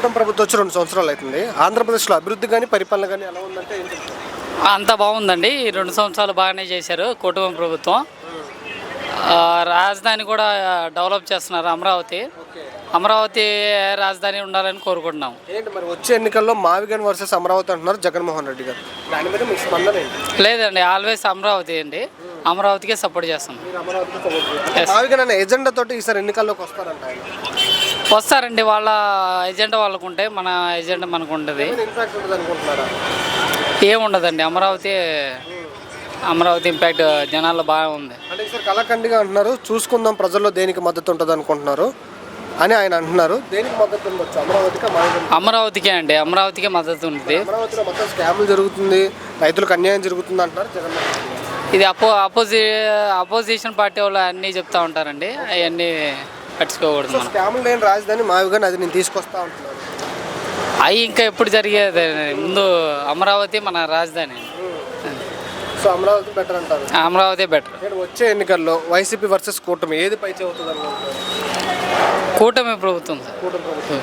కూటమి ప్రభుత్వం వచ్చి 2 సంవత్సరాలు అవుతుంది. ఆంధ్రప్రదేశ్లో అభివృద్ధి కానీ పరిపాలన కానీ ఎలా ఉందంటే ఏం చెప్తారు? అంతా బాగుందండి. ఈ 2 సంవత్సరాలు బాగానే చేశారు కూటమి ప్రభుత్వం. రాజధాని కూడా డెవలప్ చేస్తున్నారు. అమరావతి రాజధాని ఉండాలని కోరుకుంటున్నాం. ఏంటి మరి వచ్చే ఎన్నికల్లో మావిగన్ వర్సెస్ అమరావతి అంటున్నారు జగన్మోహన్ రెడ్డి గారు, దాని మీద మీ స్పందన ఏంటి? లేదండి, ఆల్వేస్ అమరావతి అండి. అమరావతికే సపోర్ట్ చేస్తాం. మావిగన్ అనే ఎజెండా తోటి ఈసారి ఎన్నికల్లోకి వస్తారంట ఆయన. వస్తారండి, వాళ్ళ ఎజెండా వాళ్ళకు ఉంటే మన ఎజెండా మనకు ఉంటుంది. ఇంపాక్ట్ ఉంటుంది అనుకుంటున్నారా? ఏముండదండి, అమరావతి ఇంపాక్ట్ జనాల్లో బాగా ఉంది. అంటే ఈసారి కళాఖండిగా అంటున్నారు, చూసుకుందాం ప్రజల్లో దేనికి మద్దతు ఉంటుంది అనుకుంటున్నారు అని ఆయన అంటున్నారు. దేనికి మద్దతు ఉండొచ్చు, అమరావతికి? అమరావతికే అండి, అమరావతికే మద్దతు ఉంది. అమరావతిలో మొత్తం స్కామ్లు జరుగుతుంది, రైతులకు అన్యాయం జరుగుతుంది అంటున్నారు జగన్మోహన్ రెడ్డి గారు. ఇది అపోజిషన్ పార్టీ వాళ్ళు అన్నీ చెప్తా ఉంటారండి, అవన్నీ పట్టించుకోకూడదు. స్కామ్లు లేని రాజధాని మావిగన్, అది నేను తీసుకొస్తా ఉంటున్నాను. అవి ఇంకా ఎప్పుడు జరిగేది, ముందు అమరావతి మన రాజధాని. సో అమరావతి బెటర్ అంటారు? అమరావతి బెటర్. వచ్చే ఎన్నికల్లో వైసీపీ వర్సెస్ కూటమి ఏది పై చెబుతుంది అనుకుంటున్నారు? కూటమి ప్రభుత్వం. కూటమి ప్రభుత్వం.